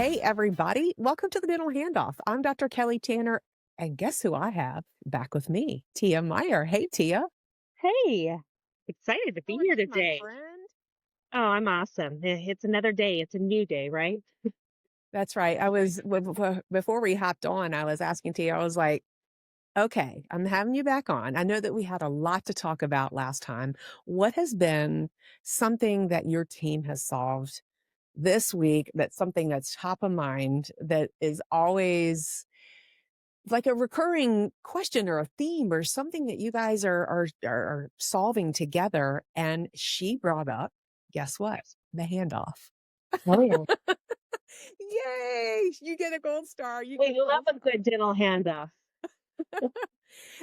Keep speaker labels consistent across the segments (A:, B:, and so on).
A: Hey, everybody. Welcome to the Dental Handoff. I'm Dr. Kelly Tanner. And guess who I have back with me? Tia Meyer. Hey, Tia.
B: Hey, excited to
A: How
B: be
A: are
B: here
A: you, my
B: today.
A: friend?
B: Oh, I'm awesome. It's another day. It's a new day, right?
A: That's right. Before we hopped on, I was asking Tia, I was like, okay, I'm having you back on. I know that we had a lot to talk about last time. What has been something that your team has solved this week that's something that's top of mind that is always like a recurring question or a theme or something that you guys are solving together? And she brought up, guess what? The handoff.
B: Oh, yeah.
A: Yay! You get a gold star. You
B: We
A: get a
B: love
A: gold
B: a good dental handoff.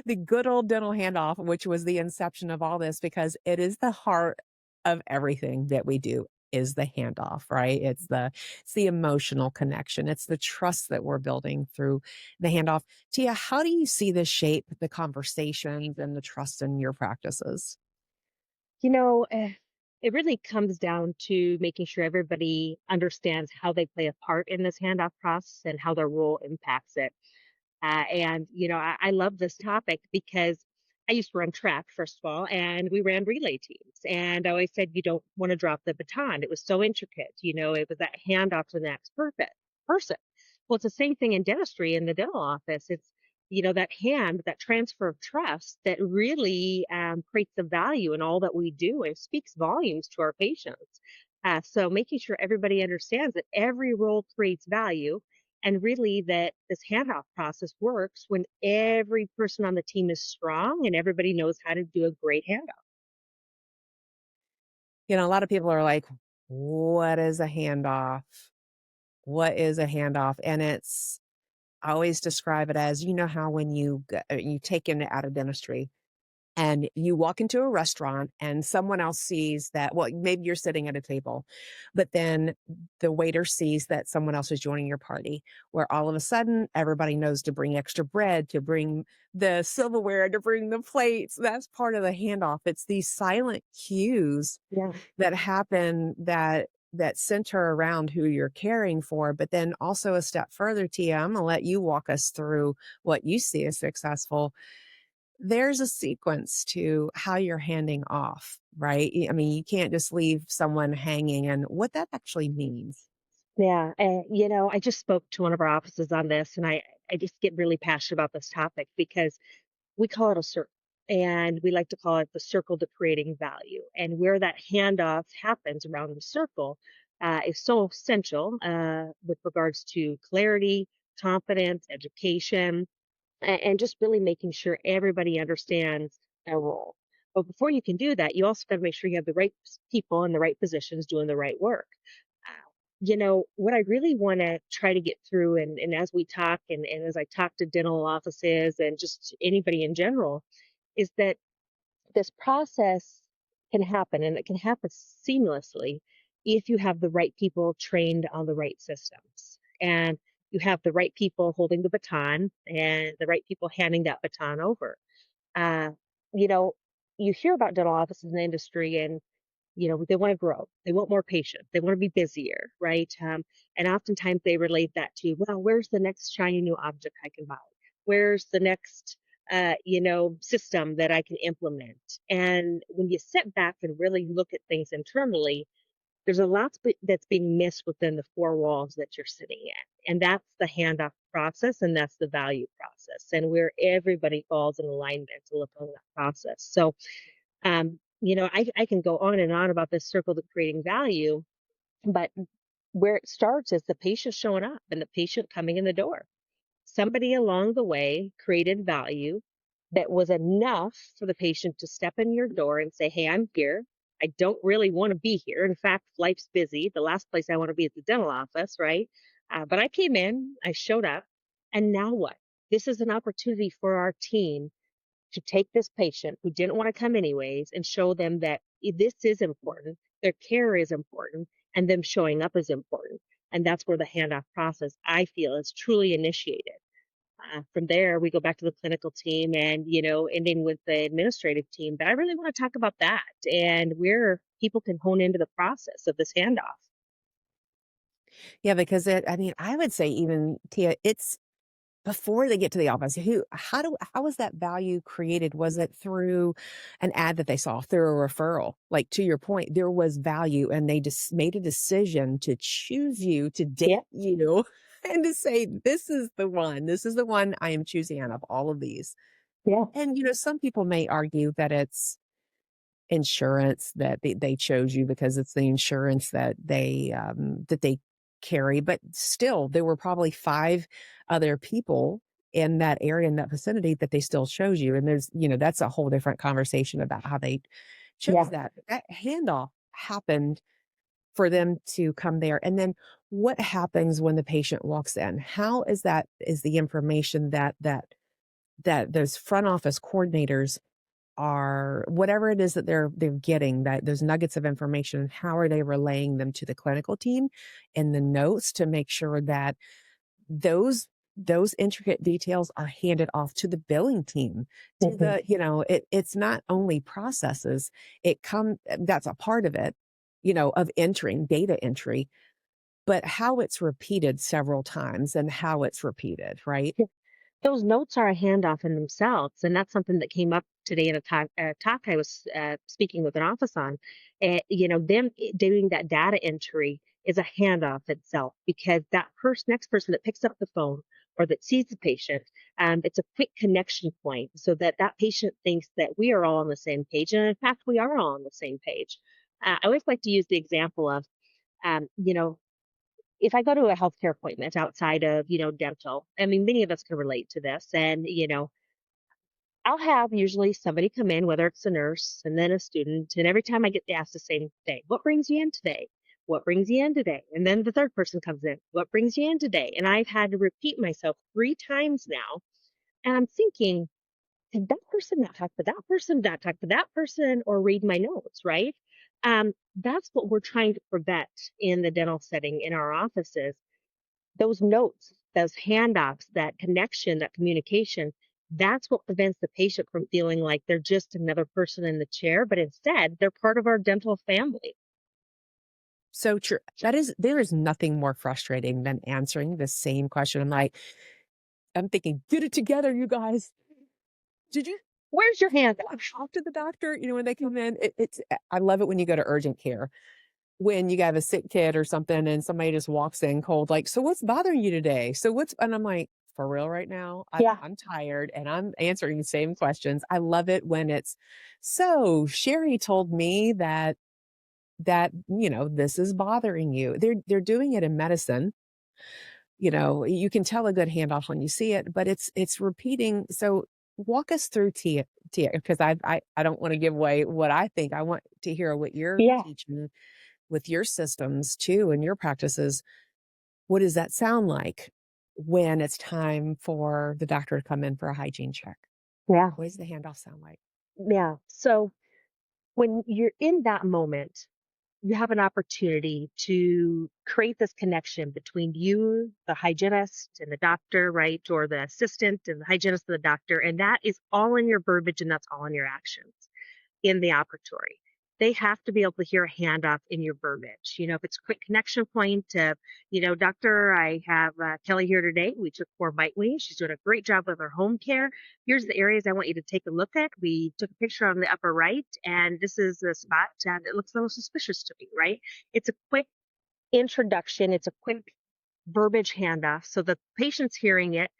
A: the good old dental handoff, which was the inception of all this, because it is the heart of everything that we do is the handoff, right? It's the emotional connection. It's the trust that we're building through the handoff. Tia, how do you see this shape the conversations and the trust in your practices?
B: You know, eh, it really comes down to making sure everybody understands how they play a part in this handoff process and how their role impacts it. I love this topic because I used to run track, first of all, and we ran relay teams. And I always said, you don't want to drop the baton. It was so intricate. It was that handoff to the next person. Well, it's the same thing in dentistry in the dental office. It's that that transfer of trust that really creates the value in all that we do and speaks volumes to our patients. So making sure everybody understands that every role creates value and really that this handoff process works when every person on the team is strong and everybody knows how to do a great handoff.
A: A lot of people are like, what is a handoff? What is a handoff? And I always describe it as, how when you take in out of dentistry, and you walk into a restaurant and someone else sees that, well, maybe you're sitting at a table, but then the waiter sees that someone else is joining your party, where all of a sudden everybody knows to bring extra bread, to bring the silverware, to bring the plates. That's part of the handoff. It's these silent cues
B: Yeah.
A: that happen that center around who you're caring for. But then also a step further, Tia, I'm gonna let you walk us through what you see as successful. There's a sequence to how you're handing off, right? I mean, you can't just leave someone hanging, and what that actually means.
B: Yeah. I just spoke to one of our offices on this, and I just get really passionate about this topic because we call it a circle. And we like to call it the circle to creating value. And where that handoff happens around the circle is so essential with regards to clarity, confidence, education, and just really making sure everybody understands their role. But before you can do that, you also got to make sure you have the right people in the right positions doing the right work. What I really want to try to get through, and as we talk, and as I talk to dental offices and just anybody in general, is that this process can happen and it can happen seamlessly if you have the right people trained on the right systems and you have the right people holding the baton and the right people handing that baton over. Uh, you know, you hear about dental offices in the industry and they want to grow, they want more patients, they want to be busier, right? And oftentimes they relate that to, well, where's the next shiny new object I can buy? Where's the next system that I can implement? And when you sit back and really look at things internally, there's a lot that's being missed within the four walls that you're sitting in. And that's the handoff process and that's the value process and where everybody falls in alignment to look on that process. So I can go on and on about this circle to creating value, but where it starts is the patient showing up and the patient coming in the door. Somebody along the way created value that was enough for the patient to step in your door and say, hey, I'm here. I don't really want to be here. In fact, life's busy. The last place I want to be is the dental office, right? But I came in, I showed up, and now what? This is an opportunity for our team to take this patient who didn't want to come anyways and show them that this is important, their care is important, and them showing up is important. And that's where the handoff process, I feel, is truly initiated. From there, we go back to the clinical team and, ending with the administrative team. But I really want to talk about that and where people can hone into the process of this handoff.
A: Yeah, because I mean, I would say even, Tia, it's before they get to the office, how was that value created? Was it through an ad that they saw, through a referral? Like, to your point, there was value, and they just made a decision to choose you, to date
B: Yeah,
A: you, and to say, "This is the one. This is the one I am choosing out of all of these."
B: yeah,
A: And, some people may argue that it's insurance, that they chose you because it's the insurance that they carry, but still, there were probably 5 other people in that area, in that vicinity, that they still chose you, and that's a whole different conversation about how they chose
B: yeah.
A: that. But that handoff happened for them to come there, and then what happens when the patient walks in? How is the information that those front office coordinators are, whatever it is that they're getting, that those nuggets of information, how are they relaying them to the clinical team and the notes to make sure that those those intricate details are handed off to the billing team, to
B: Mhm.
A: it's not only processes, that's a part of it, of entering data entry, but how it's repeated several times and how it's repeated, right?
B: Those notes are a handoff in themselves, and that's something that came up today in a talk I was speaking with an office on. Them doing that data entry is a handoff itself because that next person that picks up the phone or that sees the patient, it's a quick connection point so that that patient thinks that we are all on the same page, and in fact, we are all on the same page. I always like to use the example of, um, you know, if I go to a healthcare appointment outside of, dental, I mean, many of us can relate to this. And, I'll have usually somebody come in, whether it's a nurse and then a student. And every time I get asked the same thing, what brings you in today? What brings you in today? And then the third person comes in, what brings you in today? And I've had to repeat myself 3 times now. And I'm thinking, did that person not talk to that person, not talk to that person, or read my notes, right? That's what we're trying to prevent in the dental setting in our offices. Those notes, those handoffs, that connection, that communication, that's what prevents the patient from feeling like they're just another person in the chair, but instead they're part of our dental family.
A: So true. There is nothing more frustrating than answering the same question. I'm thinking, "Get it together, you guys. Did you
B: Where's your handoff?
A: talk to the doctor?" When they come in, I love it when you go to urgent care, when you have a sick kid or something and somebody just walks in cold, like, "So what's bothering you today? So what's," and I'm like, "For real right now?
B: Yeah,
A: I'm tired and I'm answering the same questions." I love it when it's, "So Sherry told me that this is bothering you." They're doing it in medicine. You can tell a good handoff when you see it, but it's repeating. So walk us through, Tia, because I don't want to give away what I think. I want to hear what you're
B: yeah,
A: teaching with your systems too and your practices. What does that sound like when it's time for the doctor to come in for a hygiene check?
B: yeah,
A: What does the handoff sound like?
B: yeah. So when you're in that moment, you have an opportunity to create this connection between you, the hygienist, and the doctor, right? Or the assistant and the hygienist and the doctor. And that is all in your verbiage and that's all in your actions in the operatory. They have to be able to hear a handoff in your verbiage. If it's quick connection point of, doctor, I have Kelly here today. We took 4 bite wings. She's doing a great job with her home care. Here's the areas I want you to take a look at. We took a picture on the upper right, and this is the spot, and it looks a little suspicious to me, right? It's a quick introduction. It's a quick verbiage handoff so the patient's hearing it,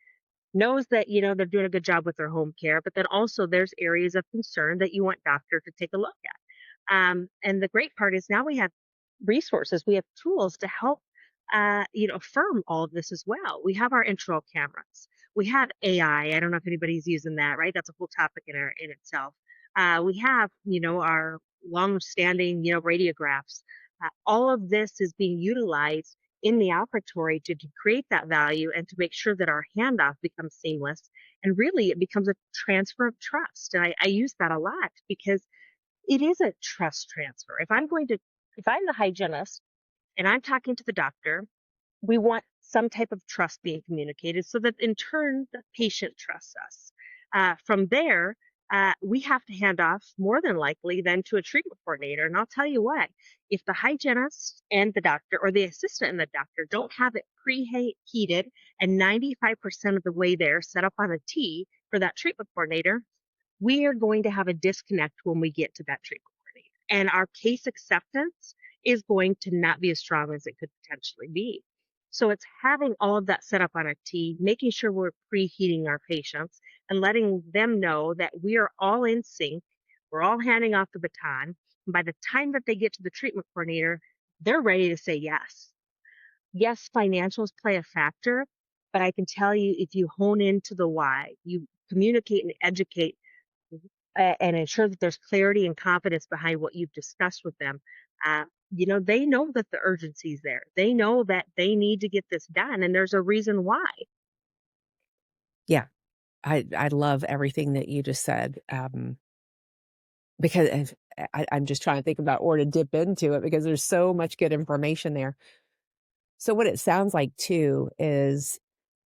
B: knows that they're doing a good job with their home care, but then also there's areas of concern that you want doctor to take a look at. And the great part is now we have resources, we have tools to help, affirm all of this as well. We have our intraoral cameras, we have AI. I don't know if anybody's using that, right? That's a whole topic in itself. We have, our long-standing, radiographs. All of this is being utilized in the operatory to create that value and to make sure that our handoff becomes seamless. And really, it becomes a transfer of trust. And I use that a lot because it is a trust transfer. If I'm the hygienist and I'm talking to the doctor, we want some type of trust being communicated so that in turn the patient trusts us. From there, we have to hand off more than likely then to a treatment coordinator. And I'll tell you what, if the hygienist and the doctor or the assistant and the doctor don't have it preheated and 95% of the way there set up on a T for that treatment coordinator, we are going to have a disconnect when we get to that treatment coordinator. And our case acceptance is going to not be as strong as it could potentially be. So it's having all of that set up on a T, making sure we're preheating our patients and letting them know that we are all in sync. We're all handing off the baton. And by the time that they get to the treatment coordinator, they're ready to say yes. Yes, financials play a factor, but I can tell you if you hone into the why, you communicate and educate and ensure that there's clarity and confidence behind what you've discussed with them. They know that the urgency is there. They know that they need to get this done, and there's a reason why.
A: Yeah. I love everything that you just said, because I'm just trying to think about where to dip into it because there's so much good information there. So what it sounds like too is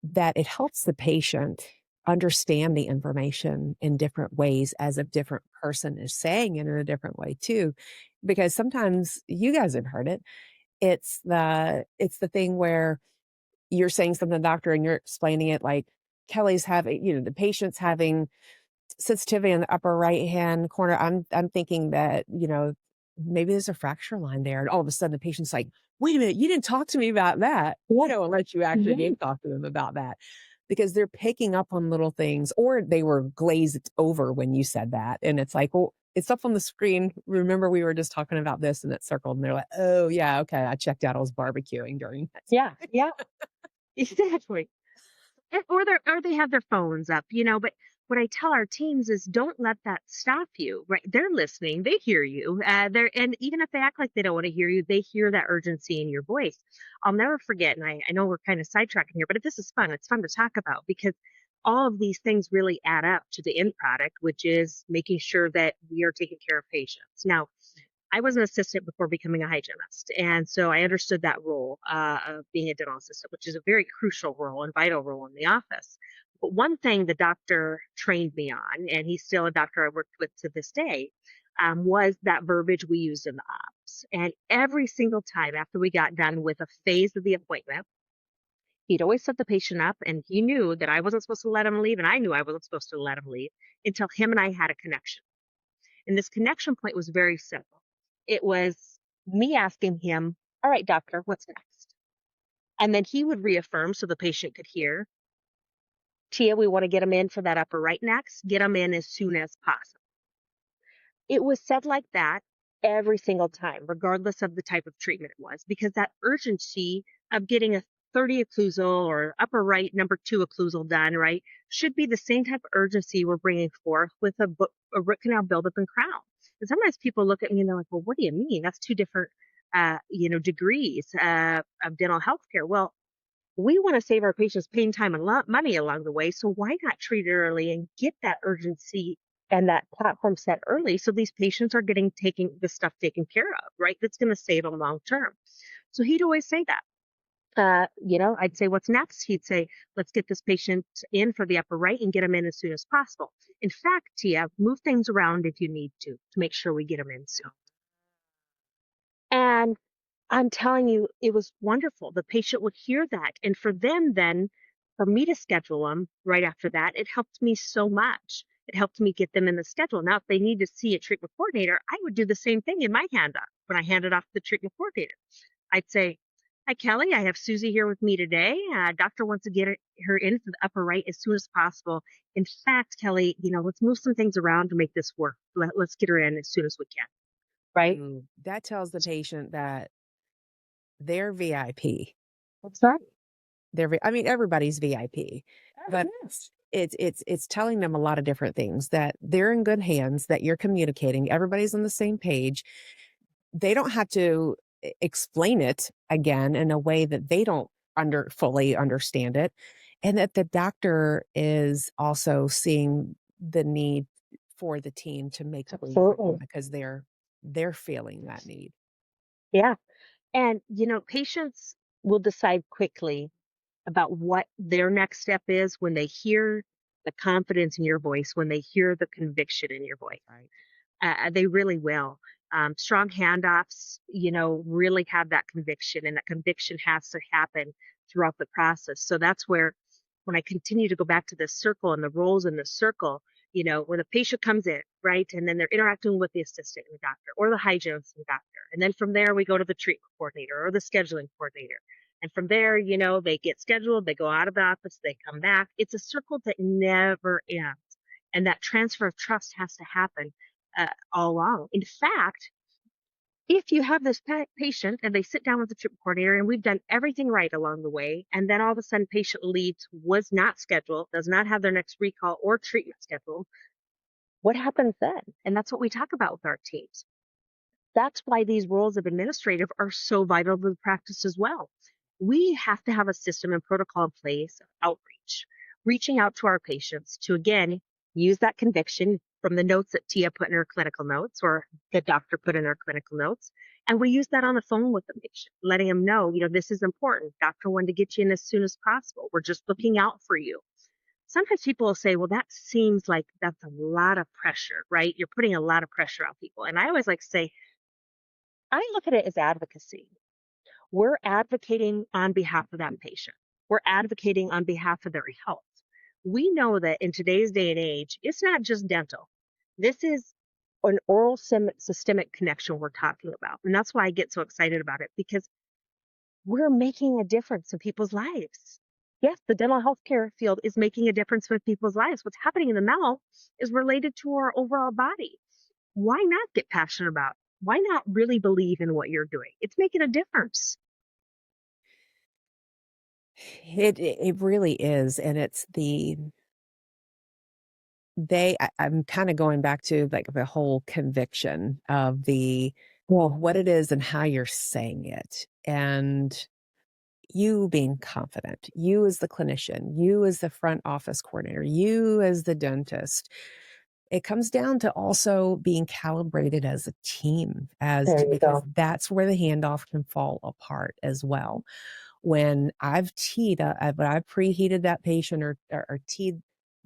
A: that it helps the patient understand the information in different ways as a different person is saying it in a different way too. Because sometimes you guys have heard it. It's the thing where you're saying something to the doctor and you're explaining it like Kelly's having, the patient's having sensitivity in the upper right-hand corner. I'm thinking that, maybe there's a fracture line there, and all of a sudden the patient's like, "Wait a minute, you didn't talk to me about that,"
B: Yeah,
A: unless you actually
B: yeah,
A: did talk to them about that. Because they're picking up on little things, or they were glazed over when you said that, and it's like, "Well, it's up on the screen. Remember we were just talking about this," and it's circled, and they're like, "Oh, yeah, okay, I checked out. I was barbecuing during that."
B: yeah, yeah, exactly. Or they have their phones up, but what I tell our teams is don't let that stop you, right? They're listening, they hear you. And even if they act like they don't want to hear you, they hear that urgency in your voice. I'll never forget, and I know we're kind of sidetracking here, but this is fun. It's fun to talk about because all of these things really add up to the end product, which is making sure that we are taking care of patients. Now, I was an assistant before becoming a hygienist. And so I understood that role of being a dental assistant, which is a very crucial role and vital role in the office. But one thing the doctor trained me on, and he's still a doctor I worked with to this day, was that verbiage we used in the ops. And every single time after we got done with a phase of the appointment, he'd always set the patient up, and he knew that I wasn't supposed to let him leave, and I knew I wasn't supposed to let him leave until him and I had a connection. And this connection point was very simple. It was me asking him, "All right, doctor, what's next?" And then he would reaffirm so the patient could hear, "Tia, we want to get him in for that upper right next. Get him in as soon as possible." It was said like that every single time, regardless of the type of treatment it was, because that urgency of getting a 30 occlusal or upper right number two occlusal done, right, should be the same type of urgency we're bringing forth with a root canal buildup and crown. And sometimes people look at me and they're like, "Well, what do you mean? That's two different, degrees of dental health care." Well, we want to save our patients pain, time, and money along the way. So why not treat it early and get that urgency and that platform set early so these patients are getting taking the stuff taken care of, right? That's going to save them long term. So he'd always say that. I'd say, "What's next?" He'd say, "Let's get this patient in for the upper right and get them in as soon as possible. In fact, Tia, move things around if you need to make sure we get them in soon." And I'm telling you, it was wonderful. The patient would hear that. And for them, then, for me to schedule them right after that, it helped me so much. It helped me get them in the schedule. Now, if they need to see a treatment coordinator, I would do the same thing in my handoff when I handed off to the treatment coordinator. I'd say, "Hi, Kelly. I have Susie here with me today. Doctor wants to get her in for the upper right as soon as possible. In fact, Kelly, let's move some things around to make this work. Let's get her in as soon as we can." Right?
A: Ooh, that tells the patient that they're VIP.
B: That's right.
A: I mean, everybody's VIP, but
B: Yes.
A: it's telling them a lot of different things, that they're in good hands, that you're communicating, everybody's on the same page. They don't have to explain it again in a way that they don't fully understand it, and that the doctor is also seeing the need for the team to make room for them
B: Absolutely.
A: because they're feeling that need.
B: Yeah. And, patients will decide quickly about what their next step is when they hear the confidence in your voice, when they hear the conviction in your voice.
A: Right.
B: They really will. Strong handoffs, really have that conviction, and that conviction has to happen throughout the process. So that's where, when I continue to go back to this circle and the roles in the circle, when the patient comes in, right, and then they're interacting with the assistant and the doctor, or the hygienist and the doctor, and then from there we go to the treatment coordinator or the scheduling coordinator. And from there, they get scheduled, they go out of the office, they come back. It's a circle that never ends. And that transfer of trust has to happen all along. In fact, if you have this patient and they sit down with the treatment coordinator and we've done everything right along the way, and then all of a sudden patient leaves, was not scheduled, does not have their next recall or treatment scheduled, what happens then? And that's what we talk about with our teams. That's why these roles of administrative are so vital to the practice as well. We have to have a system and protocol in place of outreach, reaching out to our patients to, again, use that conviction from the notes that Tia put in her clinical notes, or the doctor put in her clinical notes. And we use that on the phone with the patient, letting them know, this is important. Doctor wanted to get you in as soon as possible. We're just looking out for you. Sometimes people will say, well, that seems like that's a lot of pressure, right? You're putting a lot of pressure on people. And I always like to say, I look at it as advocacy. We're advocating on behalf of that patient. We're advocating on behalf of their health. We know that in today's day and age, it's not just dental. This is an oral systemic connection we're talking about. And that's why I get so excited about it, because we're making a difference in people's lives. Yes, the dental healthcare field is making a difference with people's lives. What's happening in the mouth is related to our overall body. Why not get passionate about it? Why not really believe in what you're doing? It's making a difference.
A: It really is, and it's I'm kinda going back to, like, the whole conviction of what it is and how you're saying it, and you being confident, you as the clinician, you as the front office coordinator, you as the dentist. It comes down to also being calibrated as a team,
B: There you
A: because
B: go.
A: that's where the handoff can fall apart as well. When when I've preheated that patient, or teed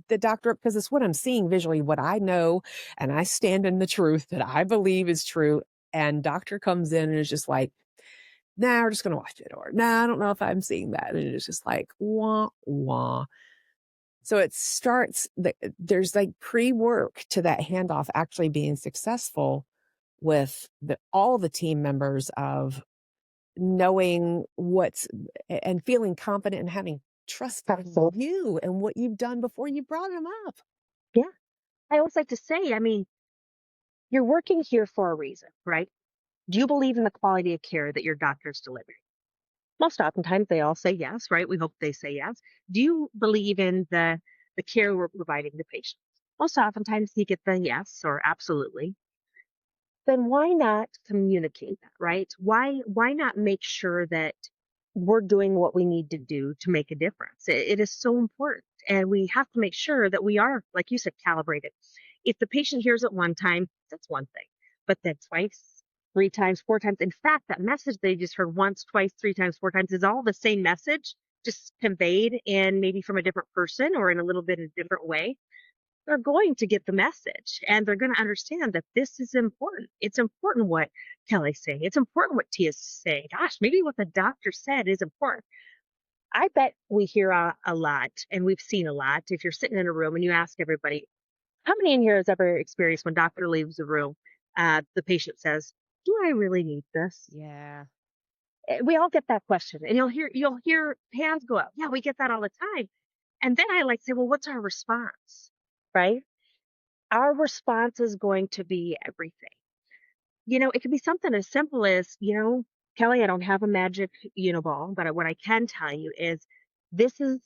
A: the doctor up, because it's what I'm seeing visually, what I know, and I stand in the truth that I believe is true. And doctor comes in and is just like, nah, we're just going to watch it. Or, nah, I don't know if I'm seeing that. And it's just like, wah, wah. So there's like pre-work to that handoff actually being successful, with all the team members, of knowing and feeling confident and having trust in
B: Absolutely.
A: you and what you've done before you brought them up.
B: Yeah. I always like to say, you're working here for a reason, right? Do you believe in the quality of care that your doctor's delivering? Most oftentimes they all say yes, right? We hope they say yes. Do you believe in the care we're providing the patient? Most oftentimes you get the yes or absolutely. Then why not communicate that, right? Why not make sure that we're doing what we need to do to make a difference? It is so important. And we have to make sure that we are, like you said, calibrated. If the patient hears it one time, that's one thing. But then twice, three times, four times. In fact, that message they just heard once, twice, three times, four times is all the same message, just conveyed, and maybe from a different person or in a little bit of a different way. They're going to get the message, and they're going to understand that this is important. It's important what Kelly's saying. It's important what Tia's saying. Gosh, maybe what the doctor said is important. I bet we hear a lot, and we've seen a lot. If you're sitting in a room and you ask everybody, how many in here has ever experienced when doctor leaves the room, the patient says, "Do I really need this?"
A: Yeah.
B: We all get that question, and you'll hear hands go up. Yeah, we get that all the time. And then I like to say, well, what's our response, right? Our response is going to be everything. It could be something as simple as, Kelly, I don't have a magic uniball, but what I can tell you is this is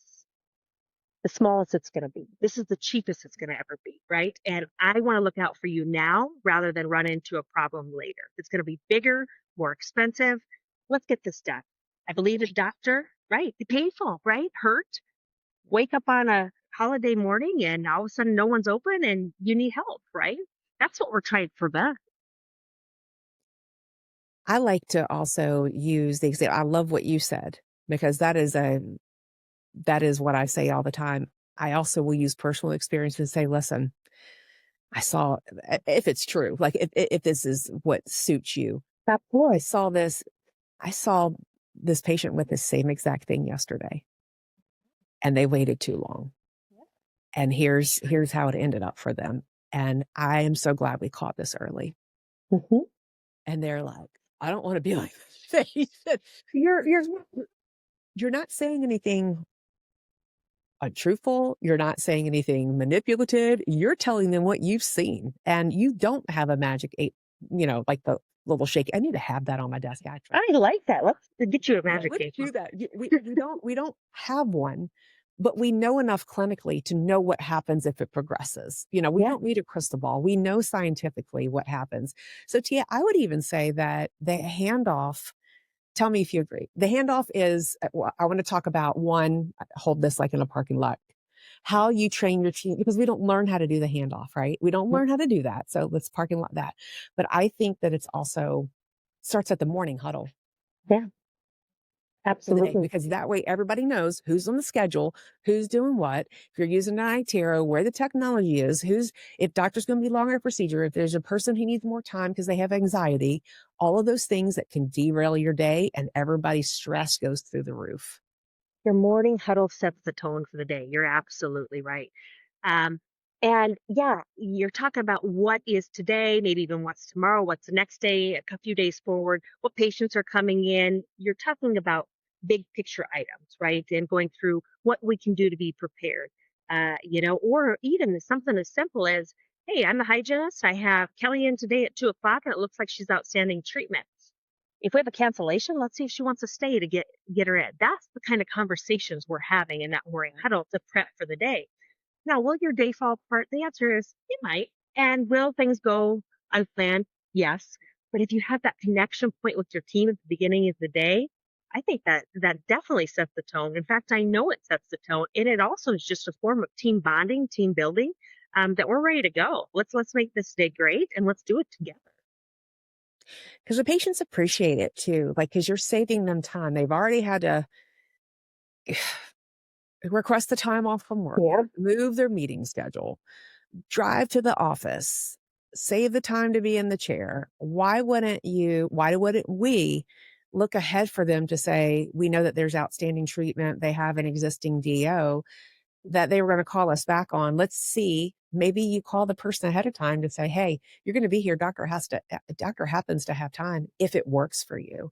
B: the smallest it's going to be. This is the cheapest it's going to ever be, right? And I want to look out for you now rather than run into a problem later. It's going to be bigger, more expensive. Let's get this done. I believe the doctor, right? Be painful, right? Hurt. Wake up on a holiday morning and all of a sudden no one's open and you need help, right? That's what we're trying to prevent.
A: I like to also use the example. I love what you said, because that is what I say all the time. I also will use personal experience and say, listen, I saw, if it's true, like if this is what suits you, I
B: Absolutely.
A: saw this, I saw this patient with the same exact thing yesterday and they waited too long. And here's how it ended up for them. And I am so glad we caught this early.
B: Hmm.
A: And they're like, I don't want to be like this patient. You're not saying anything untruthful. You're not saying anything manipulative. You're telling them what you've seen. And you don't have a magic eight, like the little shake. I need to have that on my desk actually.
B: I like that. Let's get you a
A: Yeah,
B: magic
A: let's
B: cake.
A: do that. We don't have one, but we know enough clinically to know what happens if it progresses. We
B: Yeah.
A: don't need a crystal ball. We know scientifically what happens. So Tia, I would even say that the handoff, tell me if you agree. The handoff is, I want to talk about one, hold this like in a parking lot, how you train your team, because we don't learn how to do the handoff, right? We don't learn how to do that. So let's parking lot that. But I think that it's also starts at the morning huddle
B: Yeah.
A: for the day,
B: Absolutely.
A: because that way everybody knows who's on the schedule, who's doing what. If you're using an iTero, where the technology is, if doctor's going to be longer a procedure, if there's a person who needs more time because they have anxiety, all of those things that can derail your day and everybody's stress goes through the roof.
B: Your morning huddle sets the tone for the day. You're absolutely right. Um, and yeah, you're talking about what is today, maybe even what's tomorrow, what's the next day, a few days forward, what patients are coming in. You're talking about big picture items, right? And going through what we can do to be prepared. Or even something as simple as, hey, I'm the hygienist. I have Kelly in today at 2 o'clock, and it looks like she's outstanding treatment. If we have a cancellation, let's see if she wants to stay to get her in. That's the kind of conversations we're having in that morning huddle to prep for the day. Now, will your day fall apart? The answer is it might. And will things go unplanned? Yes. But if you have that connection point with your team at the beginning of the day, I think that definitely sets the tone. In fact, I know it sets the tone, and it also is just a form of team bonding, team building. That we're ready to go. Let's make this day great, and let's do it together.
A: Because the patients appreciate it too, like, because you're saving them time. They've already had to request the time off from work,
B: Yeah.
A: move their meeting schedule, drive to the office, save the time to be in the chair. Why wouldn't we look ahead for them to say, we know that there's outstanding treatment, they have an existing DO that they were going to call us back on. Let's see. Maybe you call the person ahead of time to say, hey, you're going to be here. Doctor happens to have time if it works for you.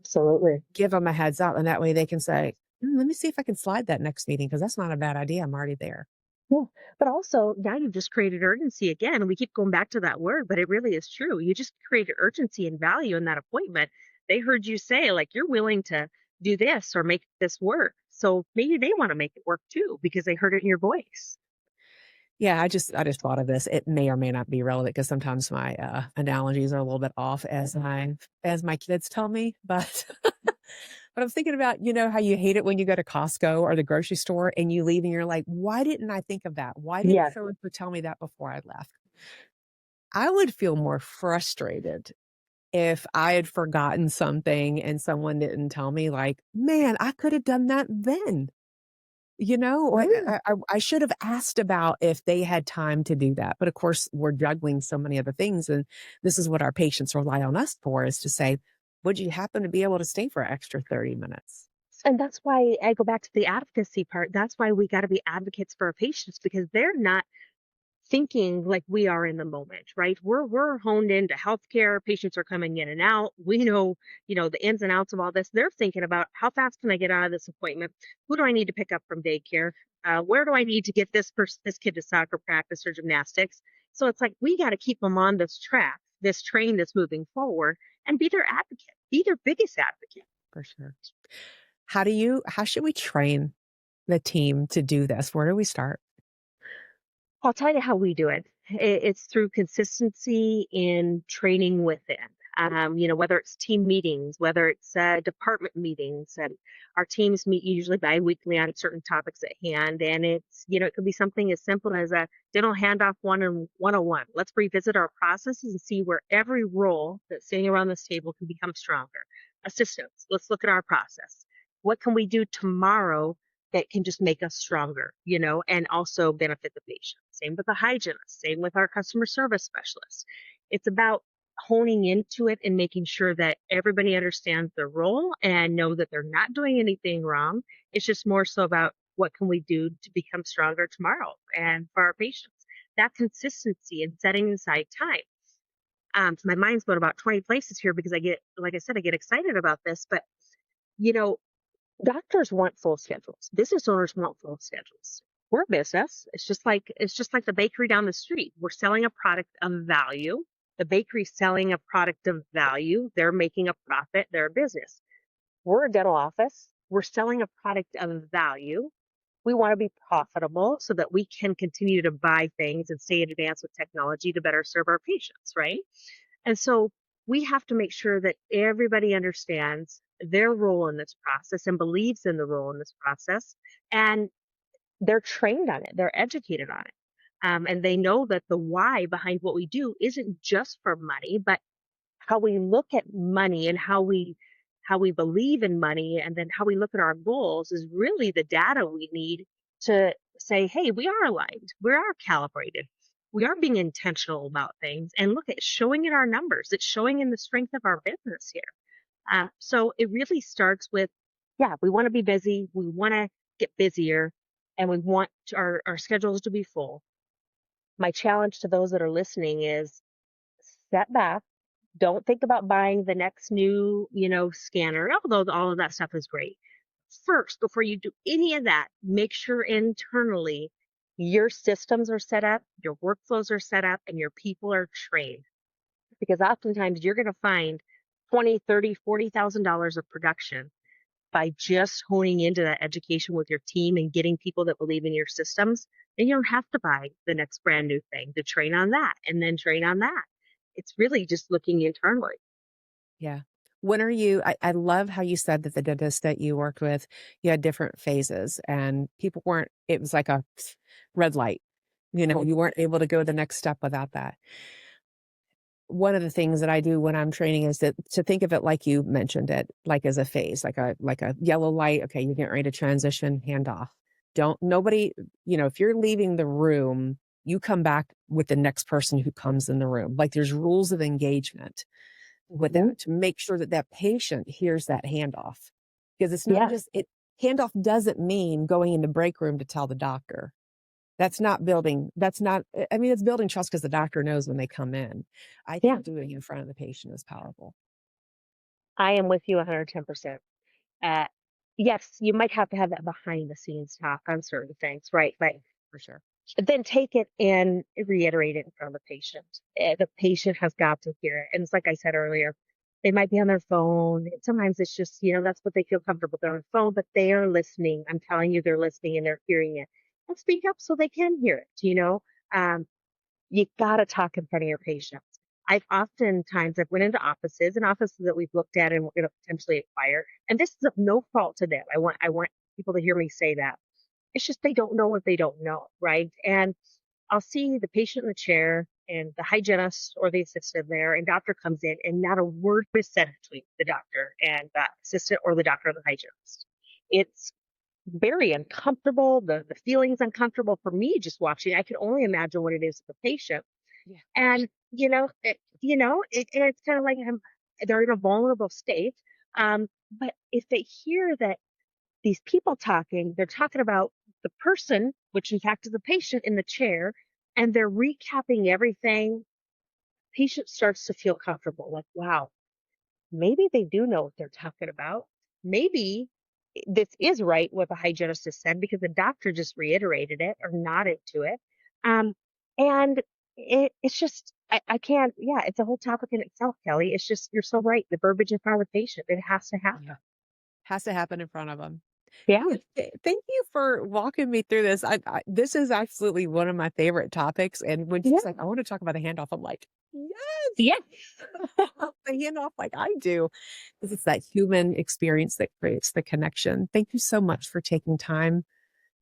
B: Absolutely.
A: Give them a heads up. And that way they can say, let me see if I can slide that next meeting because that's not a bad idea. I'm already there.
B: Yeah. But also, now you've just created urgency again. And we keep going back to that word, but it really is true. You just created urgency and value in that appointment. They heard you say, like, you're willing to do this or make this work. So maybe they want to make it work too because they heard it in your voice.
A: Yeah, I just thought of this. It may or may not be relevant because sometimes my analogies are a little bit off as my kids tell me. But but I'm thinking about, how you hate it when you go to Costco or the grocery store and you leave and you're like, why didn't I think of that? Why didn't
B: Yes.
A: someone tell me that before I left? I would feel more frustrated if I had forgotten something and someone didn't tell me, like, man, I could have done that then. Or
B: Mm.
A: I should have asked about if they had time to do that. But of course, we're juggling so many other things. And this is what our patients rely on us for, is to say, would you happen to be able to stay for an extra 30 minutes?
B: And that's why I go back to the advocacy part. That's why we got to be advocates for our patients because they're not thinking like we are in the moment, right? We're honed into healthcare. Patients are coming in and out. We know, the ins and outs of all this. They're thinking about how fast can I get out of this appointment? Who do I need to pick up from daycare? Where do I need to get this kid to soccer practice or gymnastics? So it's like we got to keep them on this track, this train that's moving forward, and be their advocate, be their biggest advocate.
A: For sure. How should we train the team to do this? Where do we start?
B: I'll tell you how we do it. It's through consistency in training within. Whether it's team meetings, whether it's department meetings, and our teams meet usually bi-weekly on certain topics at hand. And it could be something as simple as a dental handoff 101. Let's revisit our processes and see where every role that's sitting around this table can become stronger. Assistants, let's look at our process. What can we do tomorrow that can just make us stronger, and also benefit the patient. Same with the hygienist, same with our customer service specialist. It's about honing into it and making sure that everybody understands their role and know that they're not doing anything wrong. It's just more so about what can we do to become stronger tomorrow and for our patients. That consistency and setting aside time. My mind's going about 20 places here because like I said, I get excited about this, but you know, doctors want full schedules. Business owners want full schedules. We're a business. It's just like the bakery down the street. We're selling a product of value. The bakery's selling a product of value. They're making a profit. They're a business. We're a dental office. We're selling a product of value. We want to be profitable so that we can continue to buy things and stay in advance with technology to better serve our patients, right? And so we have to make sure that everybody understands their role in this process and believes in the role in this process. And they're trained on it, they're educated on it. And they know that the why behind what we do isn't just for money, but how we look at money and how we believe in money and then how we look at our goals is really the data we need to say, hey, we are aligned, we are calibrated, we are being intentional about things, and look at showing in our numbers, it's showing in the strength of our business here. So it really starts with, yeah, we want to be busy, we want to get busier, and we want our schedules to be full. My challenge to those that are listening is set back. Don't think about buying the next new, scanner, although all of that stuff is great. First, before you do any of that, make sure internally your systems are set up, your workflows are set up, and your people are trained. Because oftentimes you're going to find 20, 30, $40,000 of production by just honing into that education with your team and getting people that believe in your systems. And you don't have to buy the next brand new thing to train on that and then train on that. It's really just looking internally.
A: Yeah. When are you I love how you said that the dentist that you worked with, you had different phases and people weren't it was like a red light. You weren't able to go the next step without that. One of the things that I do when I'm training is to think of it like you mentioned it, like as a phase, like a yellow light. Okay, you're getting ready to transition, hand off. Don't nobody, if you're leaving the room, you come back with the next person who comes in the room. Like there's rules of engagement with
B: Mhm.
A: that to make sure that that patient hears that handoff. Because it's not
B: Yeah,
A: just it handoff doesn't mean going in the break room to tell the doctor. That's not I mean, it's building trust because the doctor knows when they come in. I
B: yeah.
A: think doing it in front of the patient is powerful.
B: I am with you 110%. Uh, yes, you might have to have that behind the scenes talk on certain things, right? But
A: For sure.
B: then take it and reiterate it in front of the patient. The patient has got to hear it. And it's like I said earlier, they might be on their phone. Sometimes it's just, that's what they feel comfortable. They're on the phone, but they are listening. I'm telling you, they're listening and they're hearing it. And speak up so they can hear it. Um, you got to talk in front of your patients. I've went into offices and offices that we've looked at and we're going to potentially acquire. And this is of no fault to them. I want people to hear me say that. It's just they don't know what they don't know, right? And I'll see the patient in the chair and the hygienist or the assistant there, and doctor comes in, and not a word is said between the doctor and the assistant or the doctor or the hygienist. It's very uncomfortable. The feeling's uncomfortable for me just watching. I can only imagine what it is for the patient.
A: Yeah.
B: And and it's kind of like they're in a vulnerable state. But if they hear that these people talking, they're talking about the person, which in fact is the patient in the chair, and they're recapping everything. Patient starts to feel comfortable, like, wow, maybe they do know what they're talking about. Maybe this is right what the hygienist has said because the doctor just reiterated it or nodded to it. Um, and it's just, I can't, yeah, it's a whole topic in itself, Kelly. It's just, you're so right. The verbiage in front of the patient, it has to happen.
A: Yeah. Has to happen in front of them.
B: Yeah.
A: Thank you for walking me through this. This is absolutely one of my favorite topics, and when
B: Yeah.
A: she's like, "I wanna talk about a handoff," I'm like, "Yes!"
B: Yeah.
A: The handoff like I do, because it's that human experience that creates the connection. Thank you so much for taking time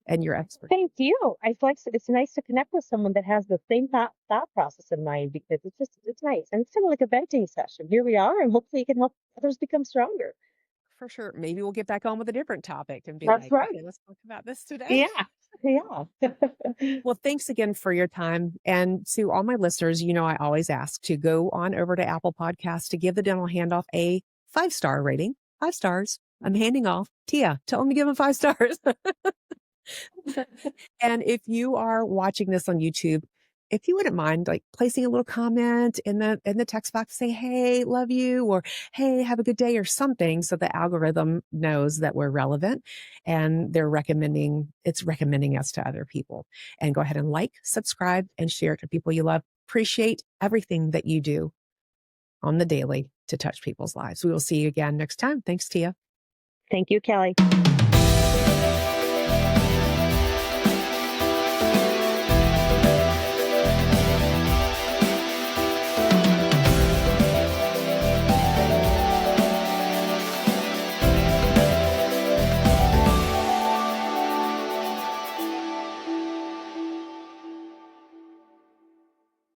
A: and your expertise.
B: Thank you. I feel like it's nice to connect with someone that has the same thought process in mind because it's nice. And it's kind of like a venting session. Here we are, and hopefully you can help others become stronger.
A: for sure. Maybe we'll get back on with a different topic and be
B: That's
A: like,
B: right.
A: okay, let's talk about this today.
B: Yeah. Yeah.
A: Well, thanks again for your time. And to all my listeners, I always ask to go on over to Apple Podcasts to give the dental handoff a 5-star rating. 5 stars. I'm handing off. Tia, tell them to give them 5 stars. And if you are watching this on YouTube, if you wouldn't mind like placing a little comment in the text box, say, hey, love you, or hey, have a good day, or something, so the algorithm knows that we're relevant and it's recommending us to other people. And go ahead and like, subscribe, and share it to people you love. Appreciate everything that you do on the daily to touch people's lives. We will see you again next time. Thanks, Tia.
B: Thank you, Kelly.